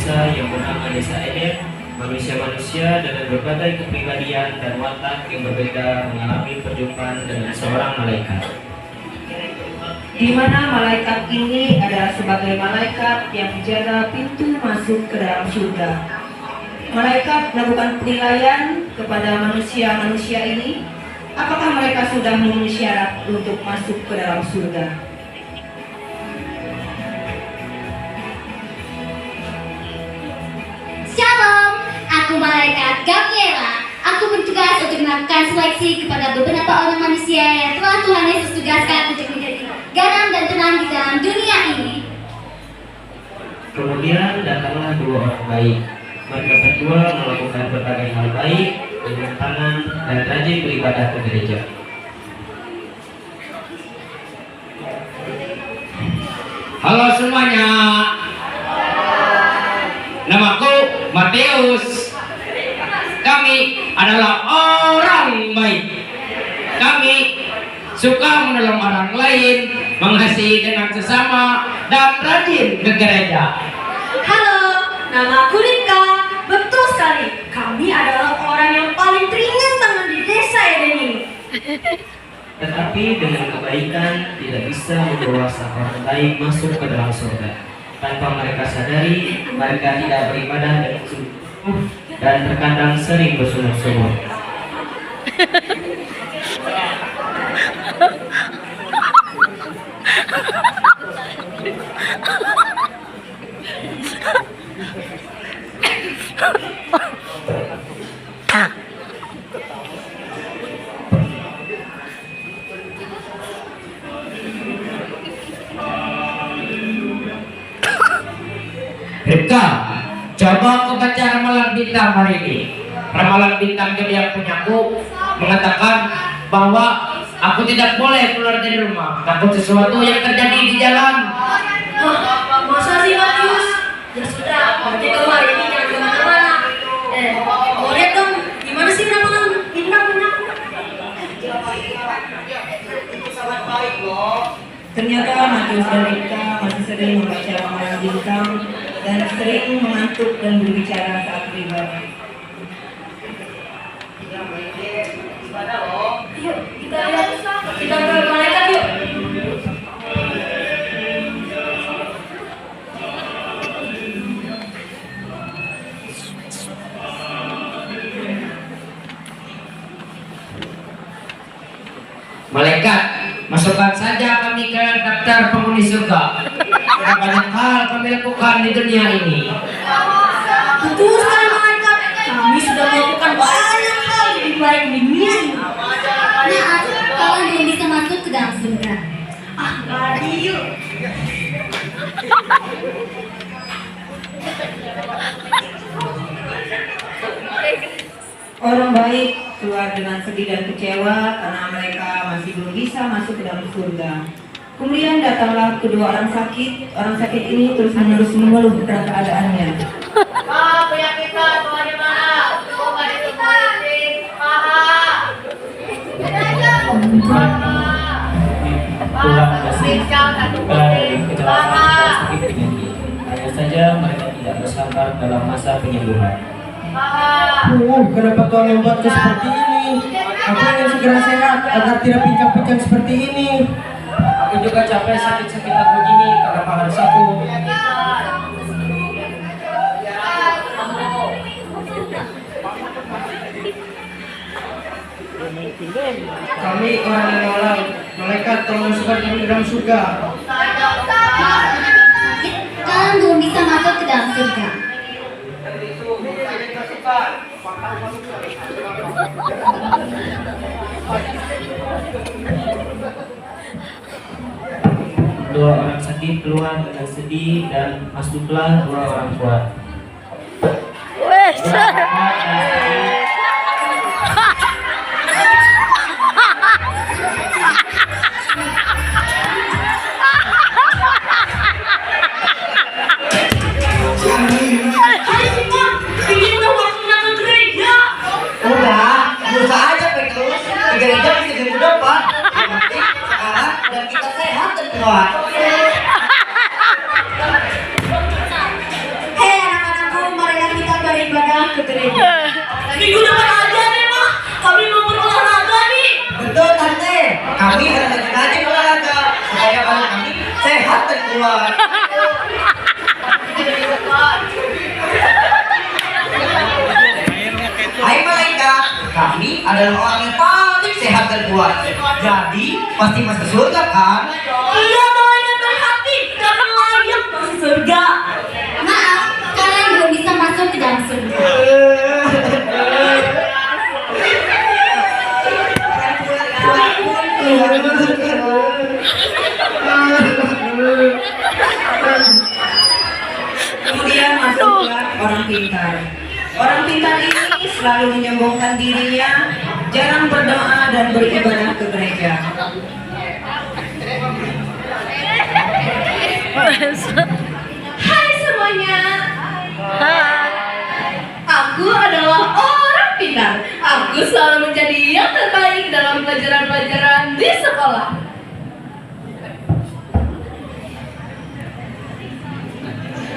desa yang bernama Desa Eden, manusia-manusia dengan berbagai kepribadian dan watak yang berbeda mengalami perjumpaan dengan seorang malaikat. Di mana malaikat ini adalah sebagai malaikat yang menjaga pintu masuk ke dalam surga. Malaikat melakukan penilaian kepada manusia-manusia ini, apakah mereka sudah memenuhi syarat untuk masuk ke dalam surga. Shalom, aku malaikat Gabriela. Aku bertugas untuk melakukan seleksi kepada beberapa orang manusia yang telah Tuhan Yesus tugaskan untuk menjadi garam dan terang di dalam dunia ini. Kemudian datanglah dua orang baik. Mereka berdua melakukan berbagai hal baik dengan tangan dan rajin beribadah ke gereja. Halo semuanya. Namaku Matius. Kami adalah orang baik. Kami suka menolong orang lain, mengasihi dengan sesama, dan rajin ke gereja. Halo, nama aku Rika. Betul sekali, kami adalah orang yang paling ringan tangan di desa Eden ini. Tetapi dengan kebaikan tidak bisa membawa seorang baik masuk ke dalam surga. Tanpa mereka sadari, mereka tidak beribadah dengan sungguh dan terkadang sering bersungut-sungut. Rika, coba kau baca ramalan bintang hari ini. Ramalan bintang yang punyaku mengatakan bahwa aku tidak boleh keluar dari rumah, takut sesuatu yang terjadi di jalan. Masa sih Matius? Ya sudah, berarti kamu hari ini jangan kemana-mana. Mau lihat dong, gimana sih ramalan bintang punya? Ternyata Matius dan Rika masih sering membaca ramalan bintang dan sering mengantuk dan berbicara saat beribadah. Yuk, kita lihat. Kita ke malaikat yuk. Malaikat, masukkan saja kami ke daftar penghuni surga. Karena banyak hal kami lakukan di dunia ini. Betul sekali malaikat. Kami sudah melakukan banyak hal lebih baik di dunia ini. Maaf, kalian belum bisa masuk ke dalam surga. Mari yuk. Orang baik keluar dengan sedih dan kecewa karena mereka masih belum bisa masuk ke dalam surga. Kemudian datanglah kedua orang sakit. Orang sakit ini terus-menerus mengeluh tentang keadaannya. Penyakitnya tuh di mana? Kok nggak ditemuin? Pulang kasih dari kecelakaan dan sakit penyakit. Hanya saja mereka tidak bersabar dalam masa penyembuhan. Kenapa Tuhan membuatku seperti ini? Aku ingin segera sehat agar tidak pincang-pincang seperti ini. Aku juga capek sakit-sakitan begini. Kenapa harus aku? Kami orang yang malang, malaikat tolong masukkan kami ke dalam surga. Kalian belum bisa masuk ke dalam surga. Dua orang sakit keluar dengan sedih dan masuklah dua orang kuat. Dua orang kuat dan sedih. Udah, berusaha aja terus. Di gereja bisa jadi depan. Yang penting sekarang dan kita sehat dan kuat. Hei anak-anak Minggu depan aja deh mah. Kami mau berolahraga nih. Betul tante, kami harus rajin olahraga supaya badan kami sehat dan kuat. Hai malaikat, kami adalah orang yang paling sehat dan kuat. Jadi pasti masuk surga kan? Iya malaikat berhati. Kami layak masuk surga. Maaf, kalian belum bisa masuk ke dalam surga. Kemudian masuklah orang pintar. Orang pintar ini selalu menyombongkan dirinya, jarang berdoa dan beribadah ke gereja. Hai semuanya. Aku adalah orang pintar. Aku selalu menjadi yang terbaik dalam pelajaran-pelajaran di sekolah.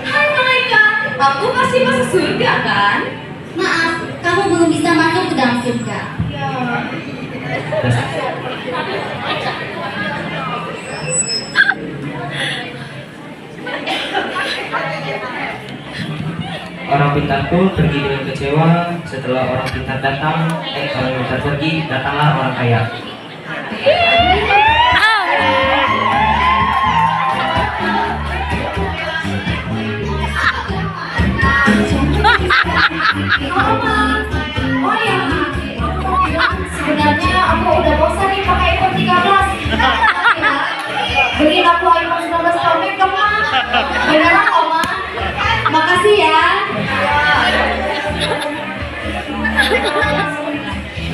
Hai malaikat, aku pasti masuk surga kan? Maaf, kamu belum bisa masuk ke dalam surga. Orang pintar pun pergi dengan kecewa. Setelah orang pintar datang, orang pintar pergi, datanglah orang kaya. Oh ya, sebenarnya aku udah bosan nih pakai iPhone 13. Beliin aku iPhone 19 Pro Max dong, Ma. Beneran, Oma? Makasih ya.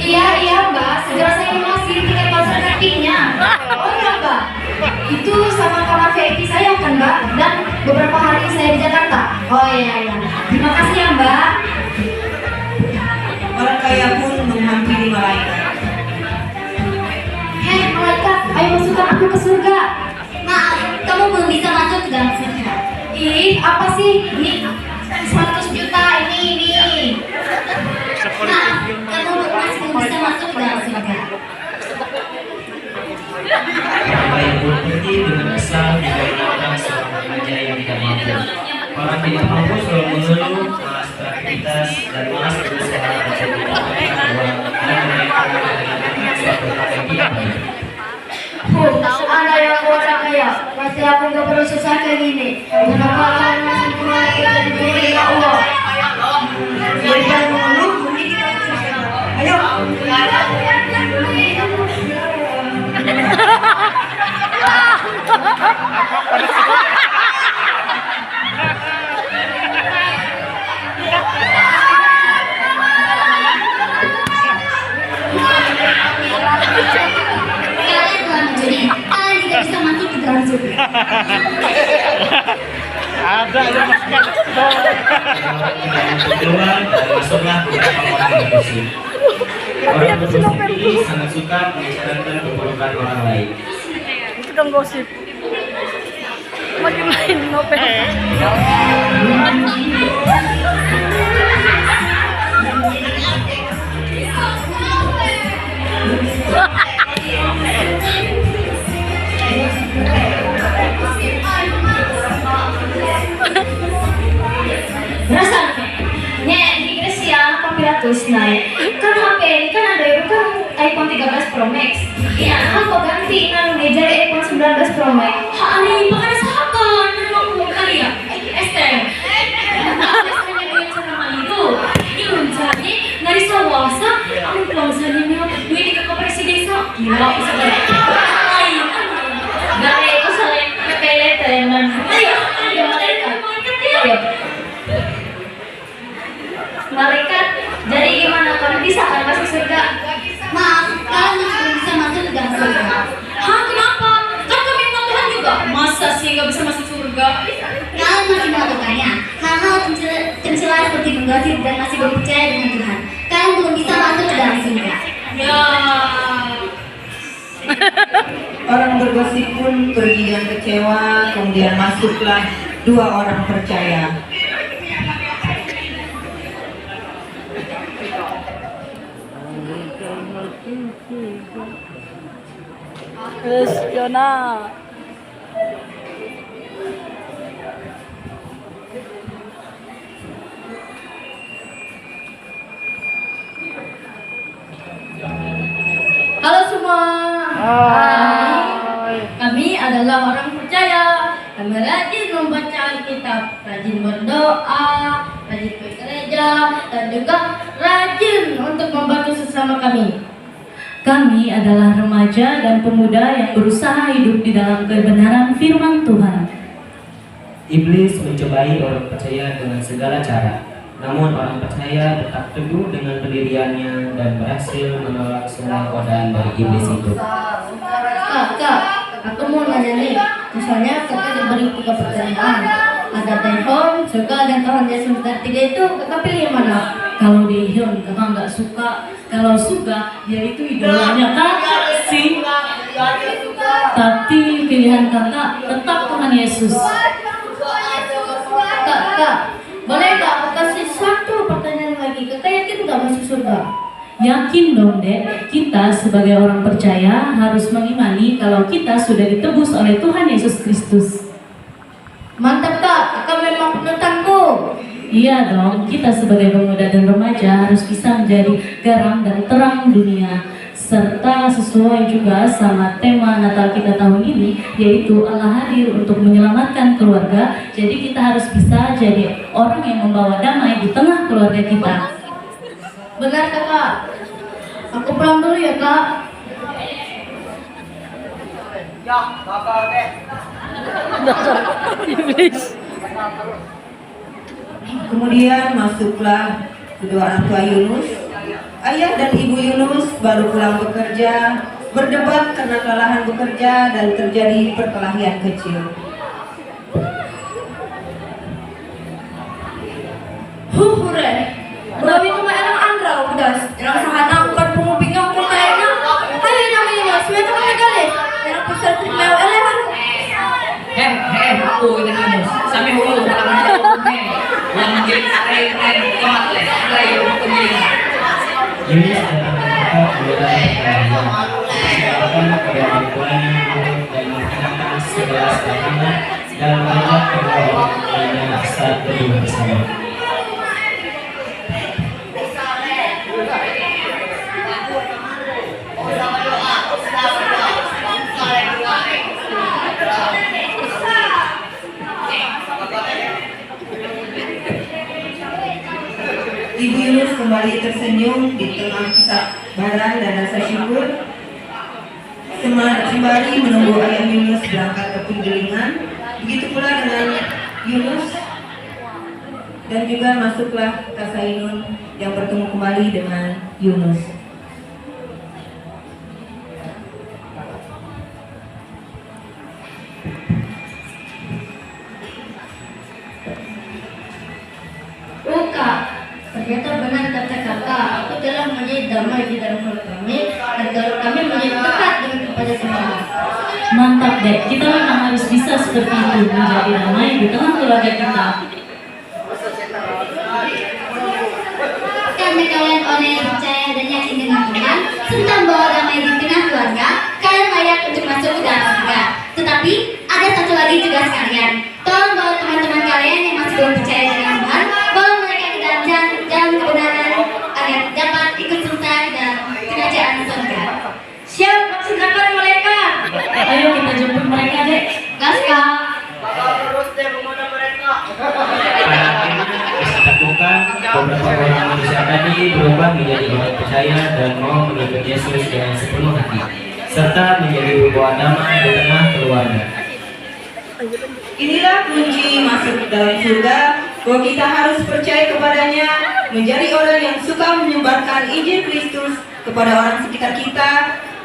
Iya, Mbak. Segera saya lunasi tiket konser tertingginya. Oh iya, Mbak. Itu sama kamar VIP saya kan, Mbak? Dan beberapa hari saya di Jakarta. Oh iya. Terima kasih ya, Mbak. Orang kaya pun menghampiri malaikat. Hei malaikat, ayo masukkan aku ke surga. Maaf, kamu belum bisa masuk ke dalam surga. Ih, apa sih? Ini 100 juta ini. Maaf, kamu masih belum bisa masuk ke dalam surga. Orang lain pun pergi dengan kesal dikarenakan seorang remaja yang tidak mampu. Orang tidak mampu selalu mengeluh, malas beraktivitas dan malas berusaha mencari uang dan mereka mengadakan suatu hal yang tidak baik. Anda yang orang kaya, pasti aku gak perlu susah kayak gini. Kenapa kalian masih mulai dari diri ya Allah? Daripada mengeluh, mending kita berusaha. Ayo. Kalian telah mencuri, kalian tidak bisa masuk ke dalam surga. Keluar dan masuklah beberapa orang yang bersih. Orang bersih ini sangat suka membicarakan keburukan orang lain. Tukang gosip. Makin main novel. Berasa nih, di Grecia Papiratus naik. Kan HP ini kan ada yang kan iPhone 13 Pro Max. Iya, aku ganti nang jadi iPhone 19 Pro Max. Hari pakai sahabat, mau kali ya? STM. Biasanya dengan cara itu, ini mencari dari sawasa, aku pulang sana duit ke koperasi desa. Gila, bisa balik. Ayo, Dari itu selain PPL teman. ayo, malaikat. Ayo. Malaikat, jadi gimana kalau bisa kan masuk surga? Maaf, kalian masih belum bisa masuk ke dalam surga. Hah, kenapa? Kan kami mau Tuhan juga. Masa sih nggak bisa masuk surga? Kalian masih melakukannya. Hal-hal pencela seperti menggosip dan masih belum percaya dengan Tuhan. Kalian belum bisa masuk ke dalam surga. Ya. Orang bergosip pun pergi dengan kecewa, kemudian masuklah dua orang percaya. Terus Yona. Halo semua. Hai. Kami adalah orang percaya. Kami rajin membaca Alkitab, rajin berdoa, rajin ke gereja, dan juga rajin untuk membantu sesama kami. Kami adalah remaja dan pemuda yang berusaha hidup di dalam kebenaran firman Tuhan. Iblis mencobai orang percaya dengan segala cara. Namun orang percaya tetap teguh dengan pendiriannya dan berhasil menolak semua godaan dari iblis itu. Kak, aku mau nanya nih. Misalnya kakak diberi 3 pertanyaan. Ada Tuhan, surga, dan Tuhan Yesus. Dari 3 itu kakak pilih yang mana? Kalau Daehyun kakak nggak suka, kalau suka dia itu idolanya kakak sih. Tapi pilihan kakak tetap Tuhan Yesus. Kak, boleh nggak aku kasih 1 pertanyaan lagi? Kakak yakin nggak masuk surga? Yakin dong dek, kita sebagai orang percaya harus mengimani kalau kita sudah ditebus oleh Tuhan Yesus Kristus. Mantap kak, kakak memang penentangku. Iya dong, kita sebagai pemuda dan remaja harus bisa menjadi garam dan terang dunia. Serta sesuai juga sama tema Natal kita tahun ini, yaitu Allah hadir untuk menyelamatkan keluarga. Jadi kita harus bisa jadi orang yang membawa damai di tengah keluarga kita. Benar kakak. Aku pulang dulu ya kak. Dasar iblis. Kemudian masuklah kedua orang tua Yunus. Ayah dan ibu Yunus baru pulang bekerja, berdebat karena kelelahan bekerja dan terjadi perkelahian kecil. Hure. Berawi nama orang Andra udah. Yang sahana bukan pengupingnya aku kayaknya. Ayo namanya mas, semua teman galis. Yang pusat termel elemen. Aku itu Yunus. Sampai hulu dalam yang menjadi keren kemat leh. Lagi Yunus datang ke tempat mulai perkelahian. Silakan kepada orang tuanya dan menggunakan segelas makanan dan mengajak kedua orang tuanya saat berdua bersama. Ibu Yunus kembali tersenyum di tengah kesabaran dan rasa syukur. Sembari menunggu ayah Yunus berangkat ke penggilingan, begitu pula dengan Yunus dan juga masuklah Kasainun yang bertemu kembali dengan Yunus. Kak, ternyata benar kata kakak. Aku telah menjadi damai di dalam hati kami dan dalam kami menjadi dekat dengan kepada Tuhan. Mantap dek, kita memang harus bisa seperti itu, menjadi damai di tengah keluarga kita. Karena kalian orang yang percaya dan yakin dengan Tuhan, serta membawa damai di tengah keluarga, kalian layak untuk masuk ke dalam surga. Tetapi ada satu lagi tugas kalian. Tolong bawa teman-teman kalian yang masih belum percaya dengan Tuhan, bawa mereka ke dalam jalan kebenaran agar dapat ikut serta dalam kerajaan surga. Siap, maksud kakak mereka. Ayo kita jemput mereka dek. Gas kak. Pada akhirnya bisa ditemukan beberapa orang manusia tadi berubah menjadi orang percaya dan mau mengikut Yesus dengan sepenuh hati, serta menjadi pembawa damai di tengah keluarga. Inilah kunci masuk dalam surga, bahwa kita harus percaya kepadanya, menjadi orang yang suka menyebarkan Injil Kristus kepada orang sekitar kita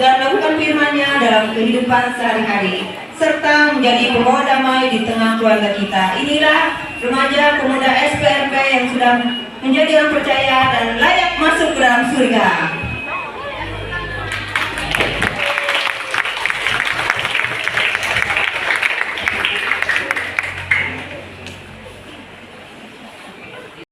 dan melakukan firman-Nya dalam kehidupan sehari-hari, serta menjadi pembawa damai di tengah keluarga kita. Inilah remaja pemuda SPRP yang sudah menjadi orang percaya dan layak masuk ke dalam surga.